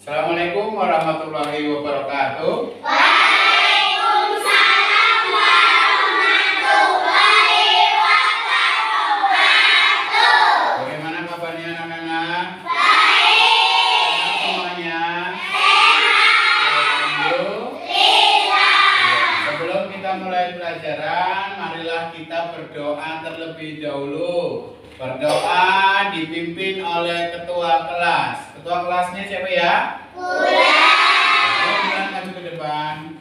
Assalamualaikum warahmatullahi wabarakatuh. Waalaikumsalam warahmatullahi wabarakatuh. Bagaimana kabarnya anak-anak? Baik. Semuanya? Sehat. Alhamdulillah. Sebelum kita mulai pelajaran, marilah kita berdoa terlebih dahulu. Berdoa dipimpin oleh ketua kelas. Ketua kelasnya siapa ya? Bulan maju ke depan.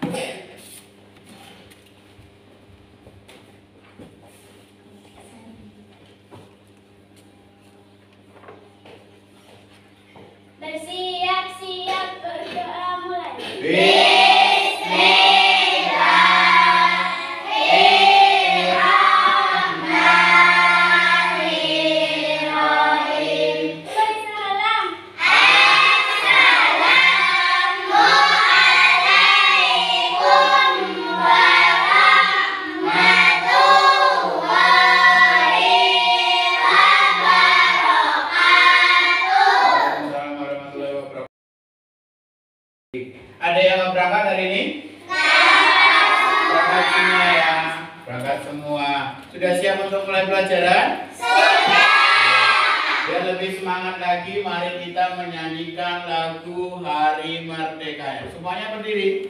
Bersiap-siap berdoa mulai. Bismillahirrahmanirrahim. Bersalam. Assalamualaikum warahmatullahi wabarakatuh. Warahmatullahi wabarakatuh. Ada yang nggak berangkat hari ini? Berangkat semua ya. Berangkat semua. Sudah siap untuk mulai pelajaran? Biar lebih semangat lagi, mari kita menyanyikan lagu Hari Merdeka. Semuanya berdiri.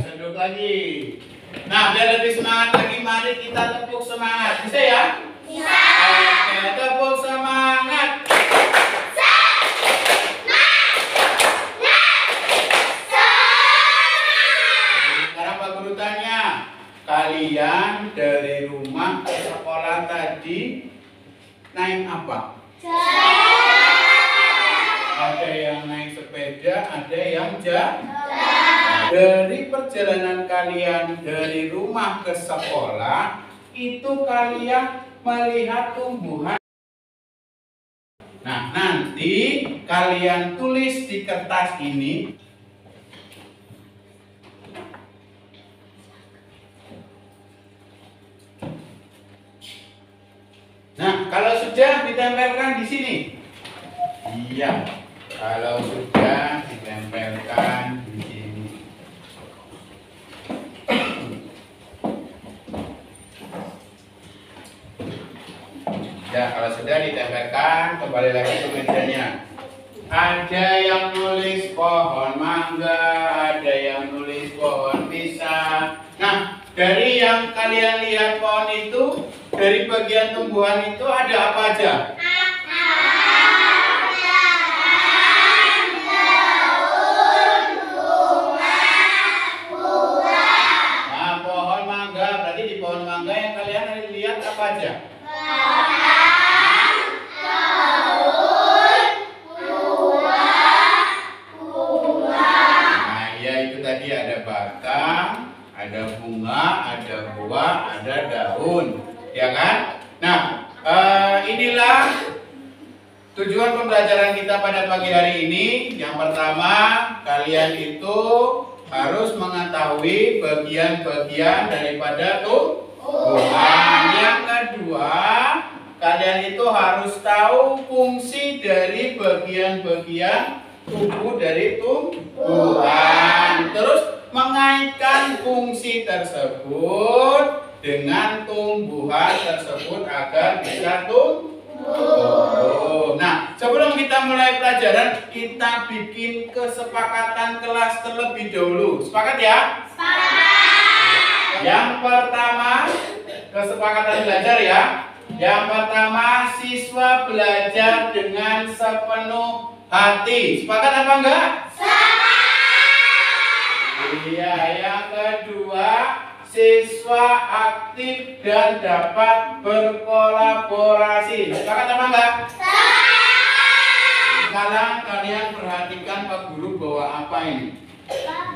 Seduk lagi. Nah, biar lebih semangat lagi, mari kita tepuk semangat. Bisa ya? Bisa. Oke, tepuk semangat. Sekarang Pak Guru tanya, kalian dari rumah ke sekolah tadi naik apa? Ada yang naik sepeda, ada yang jalan. Dari perjalanan kalian dari rumah ke sekolah, itu kalian melihat tumbuhan. Nah, nanti kalian tulis di kertas ini. Nah, kalau sudah ditempelkan di sini. Iya, kalau sudah ditempelkan di sini. Ya, kalau sudah ditempelkan, kembali lagi ke mejanya. Ada yang nulis pohon mangga, ada yang nulis pohon pisang. Nah, dari yang kalian lihat pohon itu, dari bagian tumbuhan itu ada apa aja? Nah, pohon mangga, berarti di pohon mangga yang kalian lihat apa aja? Nah, ya itu tadi ada batang, ada bunga, ada buah, ada daun, ya kan? Nah, inilah tujuan pembelajaran kita pada pagi hari ini. Yang pertama, kalian itu harus mengetahui bagian-bagian daripada tumbuhan. Yang kedua, kalian itu harus tahu fungsi dari bagian-bagian tubuh dari tumbuhan. Terus mengaitkan fungsi tersebut dengan tumbuhan tersebut agar bisa tumbuh. Nah, sebelum kita mulai pelajaran, kita bikin kesepakatan kelas terlebih dahulu. Sepakat ya? Sepakat. Yang pertama, kesepakatan belajar ya. Yang pertama, siswa belajar dengan sepenuh hati. Sepakat apa enggak? Iya, yang kedua, siswa aktif dan dapat berkolaborasi. Sepakat apa enggak? Sekarang kalian perhatikan Pak Guru bawa apa ini?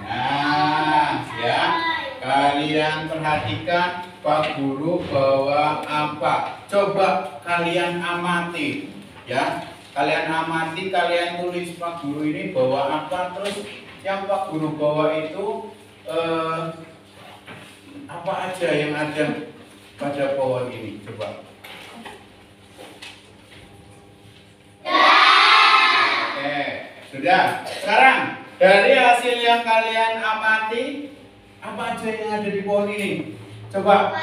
Nah, ya. Kalian perhatikan Pak Guru bawa apa? Coba kalian amati, ya. Kalian amati, kalian tulis Pak Guru ini bawa apa, terus yang Pak Guru bawa itu apa aja yang ada pada pohon ini, coba. Oke, sudah. Sekarang dari hasil yang kalian amati, apa aja yang ada di pohon ini? Coba.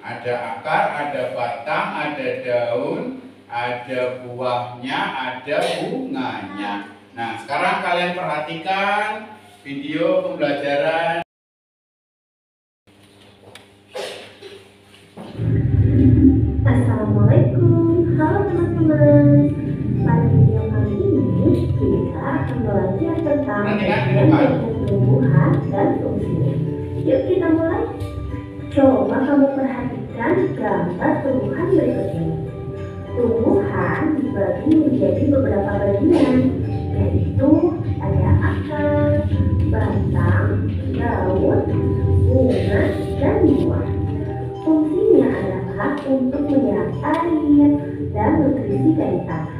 Ada akar, ada batang, ada daun, ada buahnya, ada bunganya. Nah, sekarang kalian perhatikan video pembelajaran. Assalamualaikum, halo teman-teman. Pada video kali ini kita akan belajar tentang tumbuhan dan fungsinya. Yuk kita mulai. Coba kamu perhatikan gambar tumbuhan berikut ini. Tumbuhan dibagi menjadi beberapa bagian, yaitu ada akar, batang, daun, bunga, dan buah. Fungsinya adalah untuk menyerap air dan nutrisi dari tanah,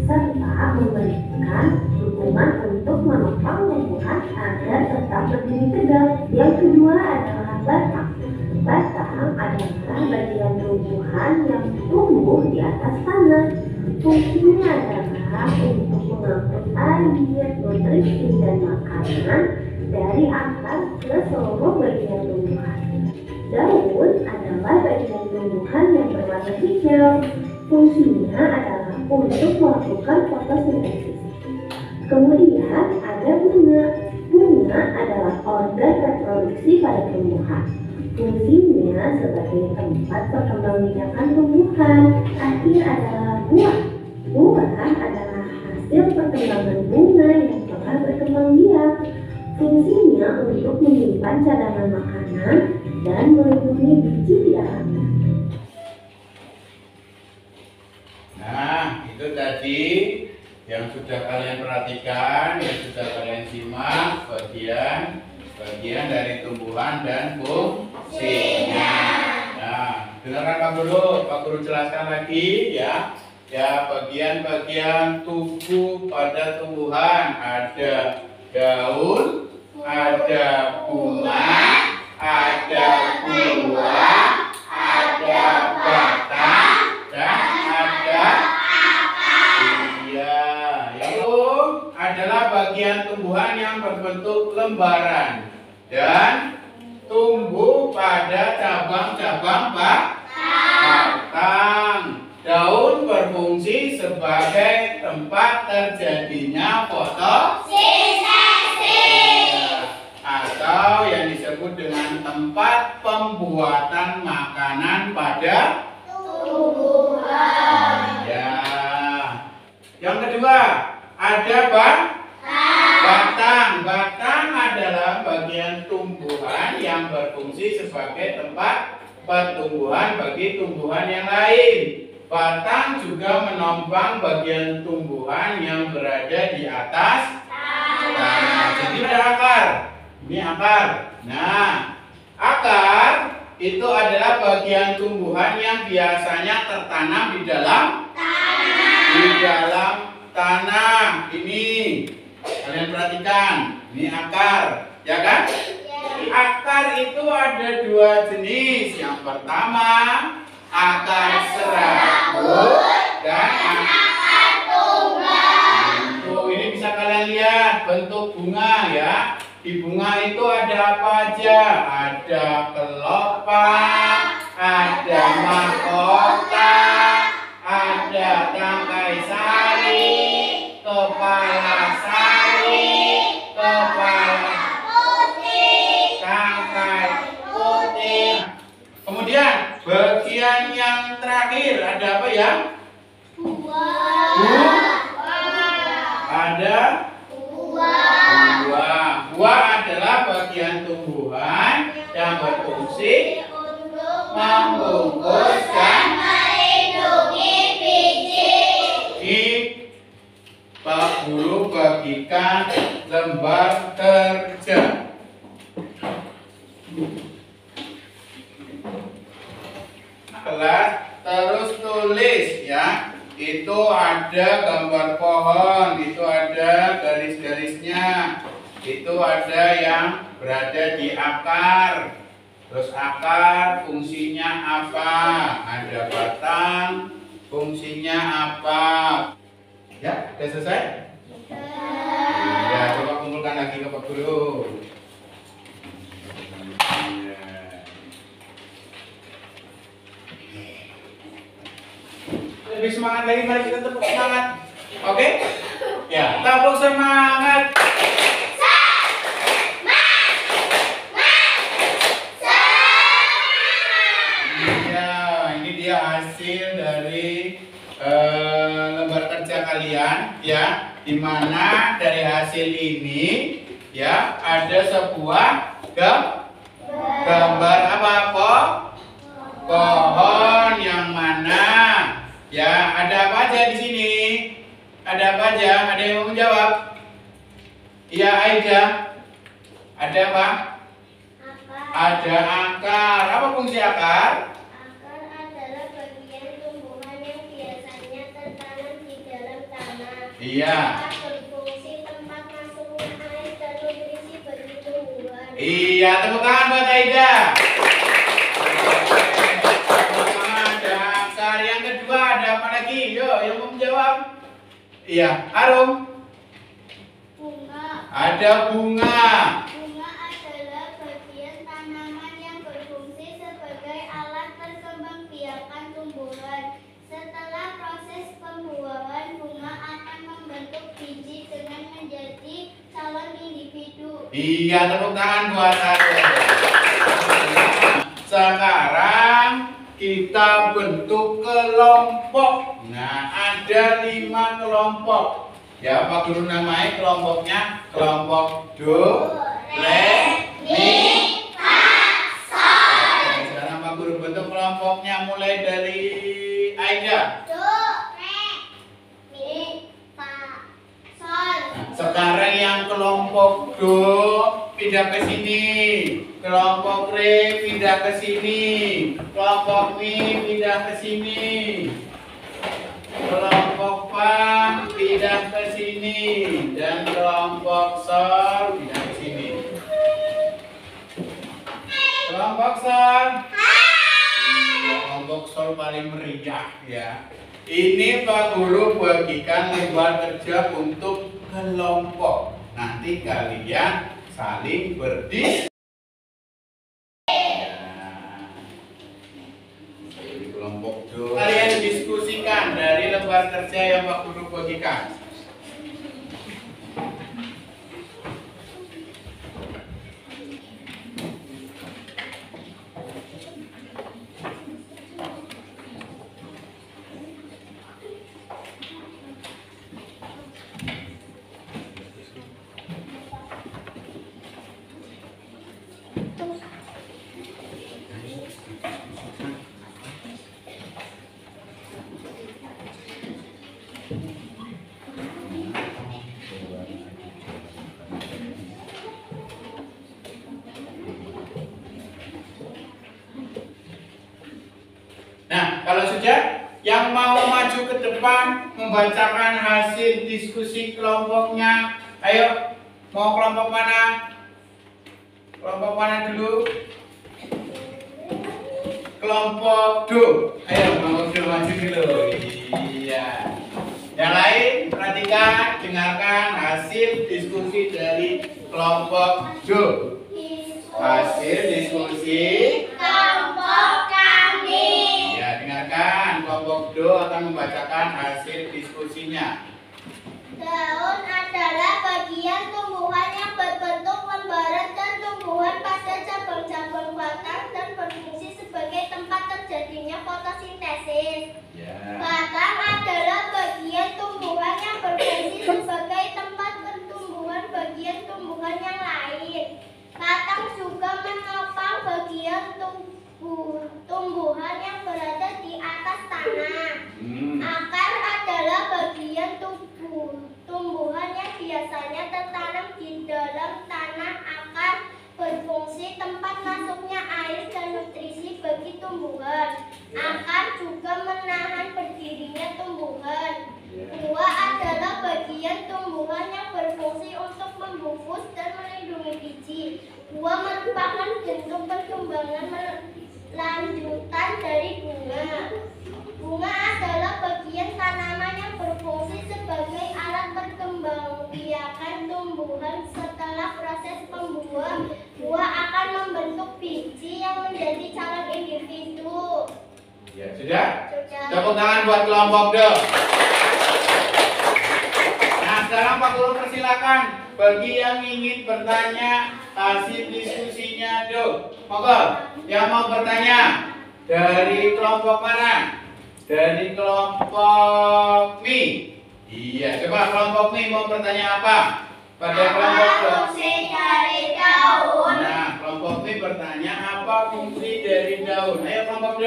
serta memberikan dukungan untuk menopang tumbuhan agar tetap berdiri tegak. Yang kedua adalah batang. Batang adalah bagian tumbuhan yang tumbuh di atas tanah. Fungsinya adalah untuk mengangkut air, nutrisi, dan makanan dari akar ke seluruh bagian tumbuhan. Daun adalah bagian tumbuhan yang berwarna hijau. Fungsinya adalah untuk melakukan fotosintesis. Kemudian ada bunga. Bunga adalah organ reproduksi pada tumbuhan. Fungsinya sebagai tempat perkembangbiakan tumbuhan. Akhir adalah buah. Buah adalah hasil perkembangan bunga yang telah berkembang biak. Fungsinya untuk menyimpan cadangan makanan dan melindungi biji di dalamnya. Nah, itu tadi yang sudah kalian perhatikan, yang sudah kalian simak bagian dari tumbuhan dan fungsinya. Nah, dengarkan Pak Guru jelaskan lagi ya. Ya, bagian-bagian tubuh pada tumbuhan ada daun, ada bunga, ada buah, ada batang, dan ada itu adalah bagian tumbuhan yang berbentuk lembaran dan tumbuh pada cabang-cabang batang. Daun berfungsi sebagai tempat terjadinya fotosintesis atau yang disebut dengan tempat pembuatan makanan pada tumbuhan. Ya. Yang kedua ada batang. Batang adalah bagian tumbuhan yang berfungsi sebagai tempat pertumbuhan bagi tumbuhan yang lain. Batang juga menopang bagian tumbuhan yang berada di atas tanah. Jadi ada akar. Ini akar. Nah, akar itu adalah bagian tumbuhan yang biasanya tertanam di dalam tanah. Ini kalian perhatikan, ini akar, ya kan? Akar itu ada dua jenis. Yang pertama akar serabut dan akar tumbang. Ini bisa kalian lihat bentuk bunga ya. Di bunga itu ada apa aja? Ada kelopak, ada mahkota, ada tangkai sari, kepala sari, kepala putih, tangkai putih. Kemudian bagian yang terakhir ada apa ya? Ada buah. Buah adalah bagian tumbuhan yang berfungsi membungkus dan melindungi biji. Pak Guru bagikan itu ada gambar pohon, itu ada garis-garisnya, itu ada yang berada di akar. Terus akar fungsinya apa? Ada batang, fungsinya apa? Ya, sudah selesai? Ya, coba kumpulkan lagi ke Pak Guru. Lebih semangat lagi, mari kita tepuk semangat. Oke? Ya, tepuk semangat. Iya, ini dia hasil dari lembar kerja kalian, ya. Dimana dari hasil ini, ya, ada sebuah gambar apa? Pohon yang mana? Ya, ada apa aja di sini? Ada apa aja? Ada yang mau menjawab? Iya, Aida. Ada apa? Ada akar. Apa fungsi akar? Akar adalah bagian tumbuhan yang biasanya tertanam di dalam tanah. Iya. Akar berfungsi tempat masuknya air dan nutrisi bagi tumbuhan. Iya, tepuk tangan buat Aida. Ada akar. Yang kedua ada apa lagi? Yo, yang mau menjawab? Iya, Arum. Bunga. Ada bunga. Bunga adalah bagian tanaman yang berfungsi sebagai alat perkembangbiakan tumbuhan. Setelah proses pembuahan, bunga akan membentuk biji dengan menjadi calon individu. Iya, tepuk tangan buat Arum. Sekarang kita bentuk kelompok. Nah, ada 5 kelompok. Ya, Pak Guru namai kelompoknya kelompok do, re, mi, fa, sol. Sekarang Pak Guru bentuk kelompoknya mulai dari Aida. Do, re, mi, fa, sol. Sekarang yang kelompok do pindah ke sini, kelompok re pindah ke sini, kelompok mi pindah ke sini, kelompok fa pindah ke sini, dan kelompok sol pindah ke sini. Kelompok sol, kelompok sol paling meriah, ya. Ini Pak Guru bagikan lembar kerja untuk kelompok. Nanti kalian saling berdiskusi. Di kelompok do, kalian diskusikan dari lembar kerja yang Pak Guru bagikan. Nah, kalau sudah, yang mau maju ke depan membacakan hasil diskusi kelompoknya. Ayo, mau kelompok mana? Kelompok mana dulu? Kelompok do. Ayo, kelompok do maju dulu. Iya. Yang lain, perhatikan, dengarkan hasil diskusi dari kelompok do. Hasil diskusi Kelompok kami. ya, dengarkan, kelompok do akan membacakan hasil diskusinya. Daun adalah bagian tumbuhan yang berbentuk lembaran dan tumbuhan pada cabang-cabang batang dan berfungsi sebagai tempat terjadinya fotosintesis. Ya. Batang adalah bagian tumbuhan yang berfungsi sebagai tempat pertumbuhan bagian tumbuhan yang lain. Batang juga menopang bagian tumbuhan yang berada di atas tanah. Akar adalah bagian tumbuhan yang biasanya tertanam di dalam tanah. Akar berfungsi tempat masuknya air dan nutrisi bagi tumbuhan. Akar juga menahan berdirinya tumbuhan. membungkus dan melindungi biji. Buah merupakan bentuk perkembangan lanjutan dari bunga. Bunga adalah bagian tanaman yang berfungsi sebagai alat perkembangbiakan tumbuhan. Setelah proses pembuahan, buah akan membentuk biji yang menjadi calon individu. Ya, sudah? Sudah. Tepuk tangan buat kelompok D. Nah, sekarang Pak Guru persilakan bagi yang ingin bertanya hasil diskusinya D. Monggo, yang mau bertanya dari kelompok mana? Dari kelompok Mi. Iya, coba kelompok Mi mau bertanya apa? Pada kelompok D. Fungsi dari daun? Nah, kelompok Mi bertanya apa fungsi dari daun? Ayo kelompok D.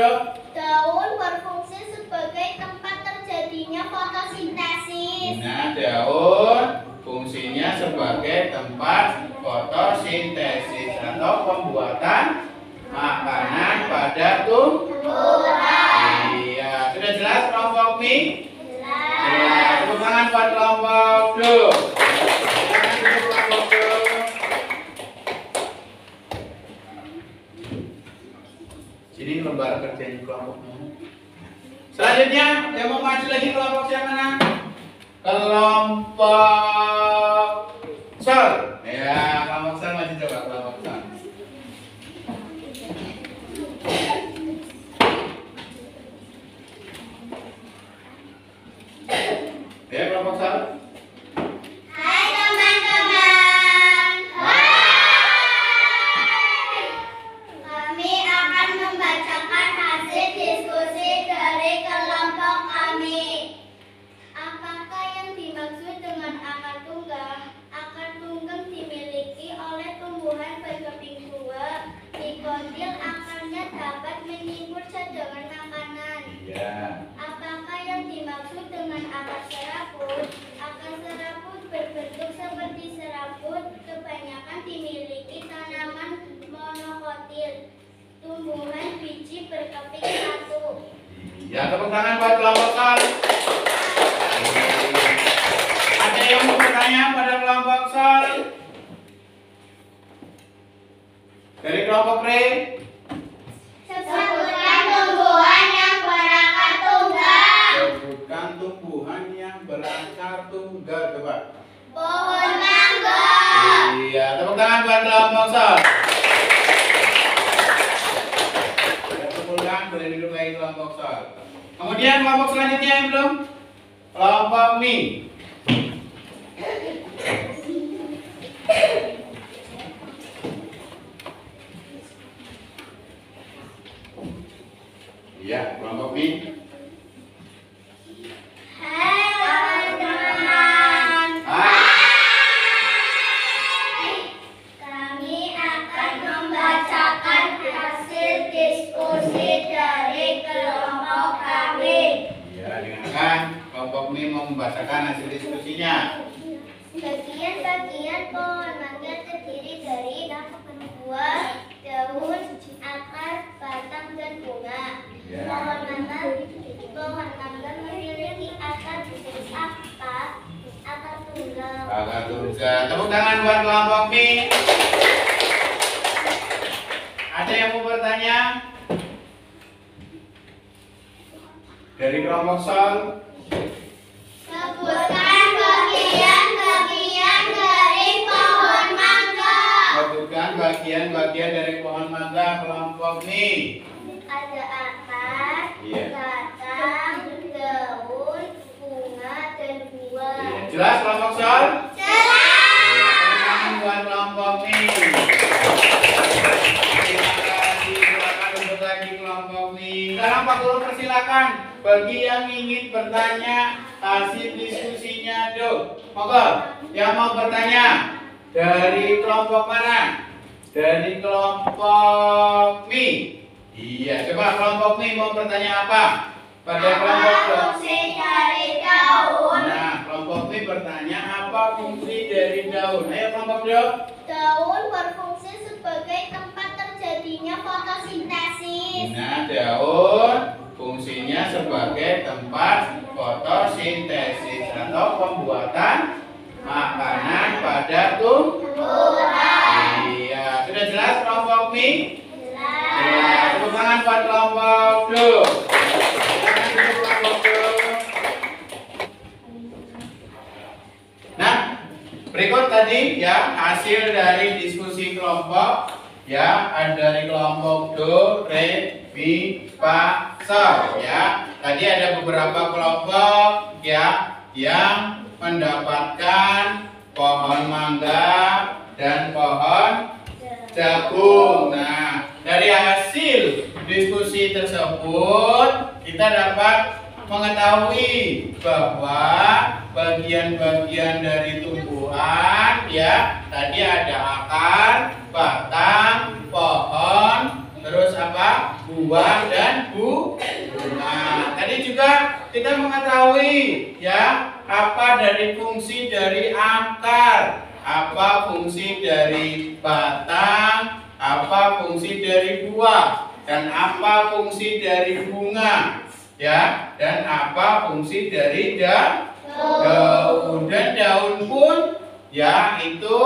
Daun berfungsi sebagai tempat terjadinya fotosintesis. Nah, daun fungsinya sebagai tempat fotosintesis atau pembuatan makanan pada tumbuhan. Iya, sudah jelas kelompok Mi? Jelas. Tepuk tangan buat kelompok D. Tangan untuk kelompok D. Sini lembar kerjanya kelompoknya. Selanjutnya, yang mau maju lagi kelompok siapa mana? Kelompok Sol. Ya, kelompok Sol maju coba kelompok Sol. Ya, kelompok Sol. Hai teman-teman. Kami akan membacakan hasil diskusi dari kelompok kami. Apakah yang dimaksud dengan akar tunggang? Akar tunggang dimiliki oleh tumbuhan berkeping dua. Di kontil akarnya dapat menyimpul cadangan makanan. Ya. Apakah yang dimaksud dengan akar serabut? Akar serabut berbentuk seperti serabut, kebanyakan dimiliki tanaman monokotil. Tumbuhan biji berkeping satu. Ya, tepuk tangan buat kelompok Sol. Ada yang mau bertanya pada kelompok Sol? Dari kelompok Re? Sebutkan tumbuhan yang berakar tunggal. Sebutkan tumbuhan yang berakar tunggal, coba. Pohon mangga. Iya, tepuk tangan buat kelompok Sol. Tepuk tangan, boleh duduk lagi kelompok Sol. Kemudian kelompok selanjutnya yang belum? Kelompok Mi. Iya, kelompok Mi. Hai teman-teman. Kami akan membacakan hasil diskusi dari kelompok kami. Iya, dengarkan. Kelompok Mi mau membacakan hasil diskusinya. Bagian-bagian pohon mangga terdiri dari buah, daun, akar, batang, dan bunga. Ya. Pohon mangga memiliki akar jenis apa? Akar tunggal. Akar tunggal. Tepuk tangan buat kelompok Mi. Ada yang mau bertanya? Dari kelompok Sol? Sebutkan bagian-bagian dari pohon mangga. Sebutkan bagian-bagian dari pohon mangga kelompok Mi. Ada akar, Iya. batang, daun, bunga, dan buah. Iya. Jelas kelompok Sol? Jelas. Tepuk tangan buat kelompok Mi. Terima kasih. Silakan duduk lagi kelompok Mi. Sekarang Pak Guru persilakan bagi yang ingin bertanya hasil diskusinya Do. Monggo, yang mau bertanya dari kelompok mana? Dari kelompok Mi. Iya, coba kelompok Mi mau bertanya apa? Pada kelompok Do. Fungsi dari daun? Nah, kelompok Mi bertanya apa fungsi dari daun? Ayo kelompok Do. Daun berfungsi sebagai tempat terjadinya fotosintesis. Nah, daun fungsinya sebagai tempat fotosintesis atau pembuatan makanan pada tumbuhan. diskusi kelompok ya, ada dari kelompok do, re, mi, fa, sol ya. Tadi ada beberapa kelompok ya yang mendapatkan pohon mangga dan pohon jagung. Nah, dari hasil diskusi tersebut kita dapat mengetahui bahwa bagian-bagian dari tumbuhan ya, tadi ada akar, batang, pohon, terus apa? Buah dan bunga. Tadi juga kita mengetahui ya, apa dari fungsi dari akar, apa fungsi dari batang, apa fungsi dari buah, dan apa fungsi dari bunga ya, dan apa fungsi dari daun. Dan daun pun ya, itu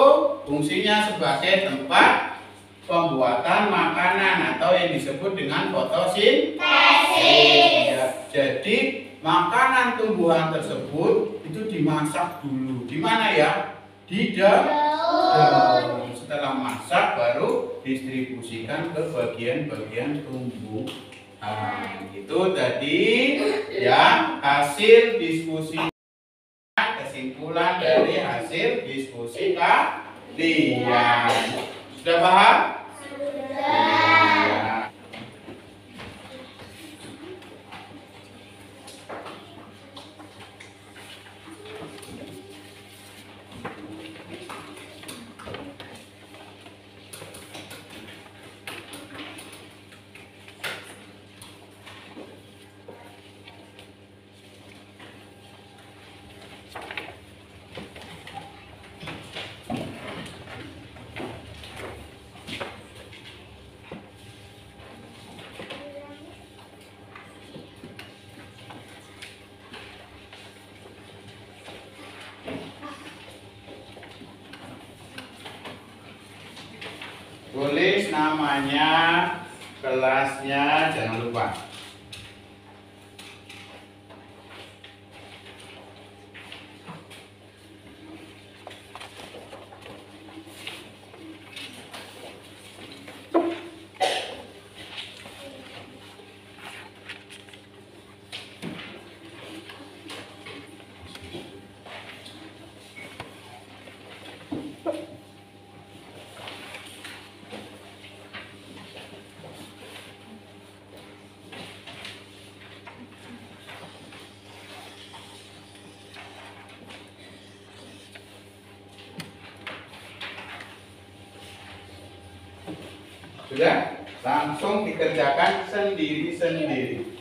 fungsinya sebagai tempat pembuatan makanan atau yang disebut dengan fotosintesis ya. Jadi makanan tumbuhan tersebut itu dimasak dulu. Di mana ya? Di daun. Setelah masak baru distribusikan ke bagian-bagian tumbuhan. Itu tadi ya hasil diskusi, kesimpulan dari hasil diskusi kalian. Sudah paham? Sudah. Tulis namanya, kelasnya, jangan lupa. Sudah? Langsung dikerjakan sendiri-sendiri.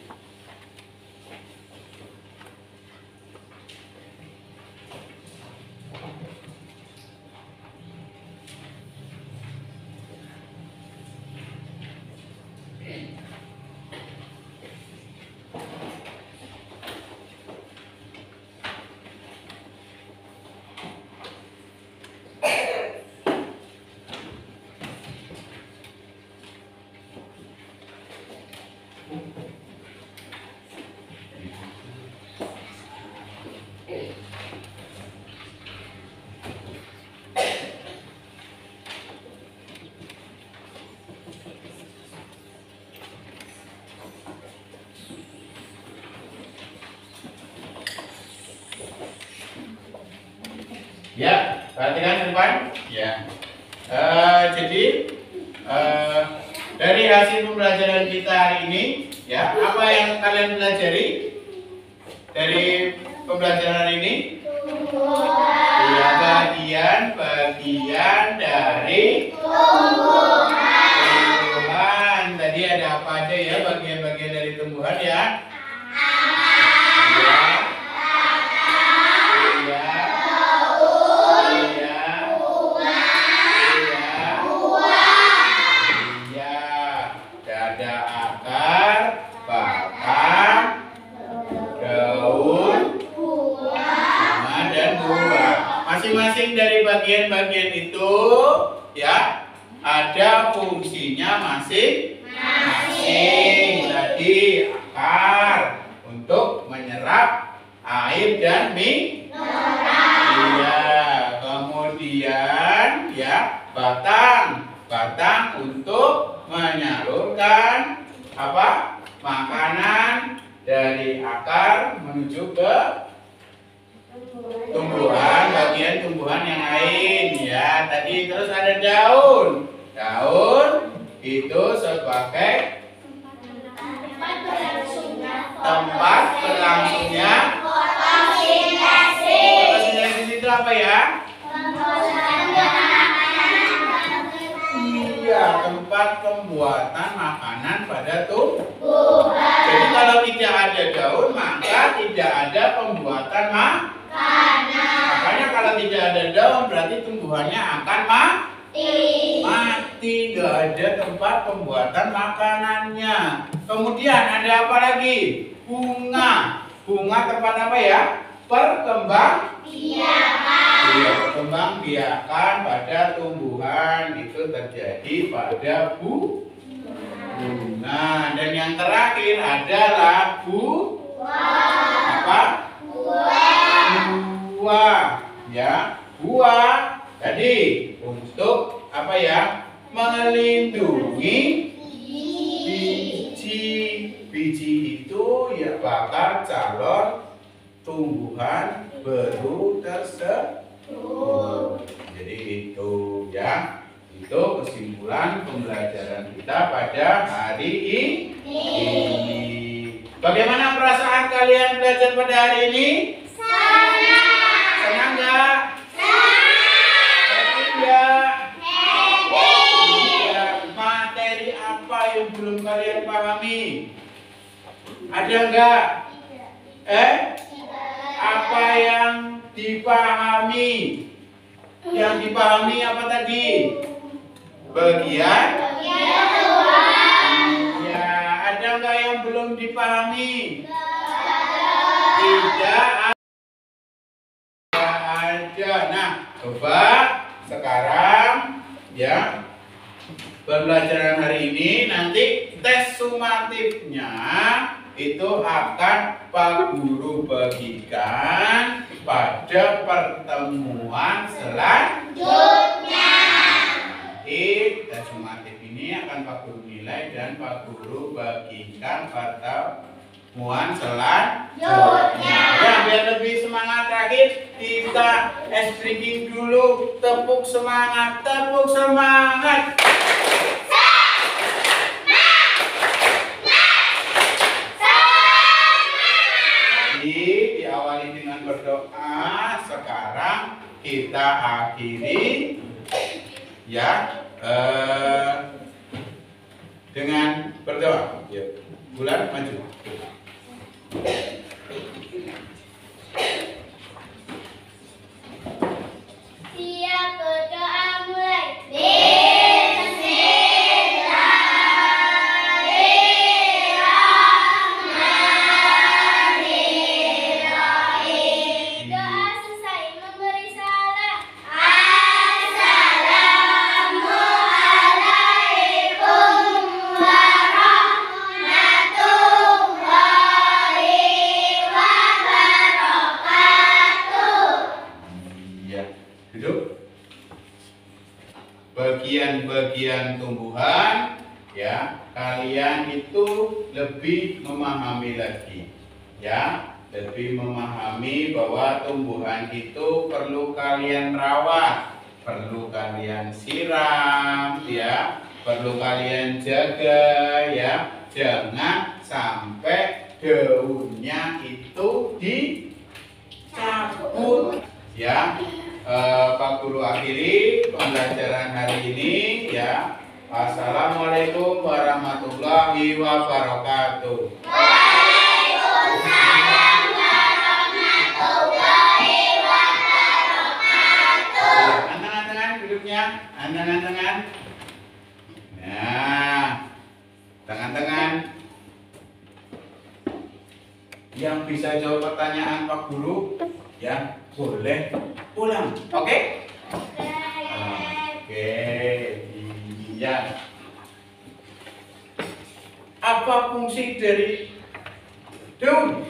Ya, perhatikan depan. Ya. Jadi dari hasil pembelajaran kita hari ini, ya, apa yang kalian pelajari dari pembelajaran hari ini? Ya, bagian-bagian dari tumbuhan. Tadi ada apa aja ya bagian-bagian dari tumbuhan ya? Masing-masing dari bagian-bagian itu ya ada fungsinya masing-masing. Tadi akar untuk menyerap air dan mineral. Iya, kemudian ya batang batang. Batang untuk menyalurkan apa? Makanan dari akar menuju ke tumbuhan, bagian tumbuhan yang lain ya. Tadi terus ada daun. Daun itu sebagai tempat berlangsungnya fotosintesi. Fotosintesi itu apa ya? Iya, tempat pembuatan makanan pada tumbuhan. Jadi kalau tidak ada daun, maka tidak ada pembuatan makanan. Makanya kalau tidak ada daun, berarti tumbuhannya akan mati. Nggak ada tempat pembuatan makanannya. Kemudian ada apa lagi? Bunga. Bunga tempat apa ya? Perkembang biakan pada tumbuhan itu terjadi pada bunga. Dan yang terakhir adalah buah ya. Buah tadi untuk apa ya? Melindungi biji itu ya bakal calon tumbuhan baru tersebut. Jadi itu ya, itu kesimpulan pembelajaran kita pada hari ini. Bagaimana perasaan kalian belajar pada hari ini? Senang nggak? Happy nggak? Ya, materi apa yang belum kalian pahami? Ada nggak? Apa yang dipahami? Yang dipahami apa tadi? Bagian ya, ada nggak yang belum dipahami? Tidak ada. Nah, coba sekarang ya, pembelajaran hari ini nanti tes sumatifnya itu akan Pak Guru bagikan pada pertemuan selanjutnya. Nanti tes sumatif ini akan Pak Guru nilai dan Pak Guru bagikan pertemuan selanjutnya. Ya, biar lebih semangat lagi, kita breaking dulu. Tepuk semangat, tepuk semangat. Diawali dengan berdoa. Sekarang kita akhiri ya dengan berdoa. Ya, bulan maju. Siap berdoa mulai. Doa selesai memberi salam. Assalamualaikum warahmatullahi wabarakatuh. Ya, duduk. Bagian-bagian tumbuhan ya, kalian itu lebih memahami lagi ya, lebih memahami bahwa tumbuhan itu perlu kalian rawat, perlu kalian siram ya, perlu kalian jaga ya. Jangan sampai daunnya itu dicabut ya. Pak Guru akhiri pembelajaran hari ini ya. Assalamualaikum warahmatullahi wabarakatuh. Waalaikumsalam warahmatullahi wabarakatuh. Anteng-antengan duduknya, anteng-antengan. Nah, tangan-tangan. Yang bisa jawab pertanyaan Pak Guru ya boleh pulang. Oke? Oke. Iya. Apa fungsi dari daun?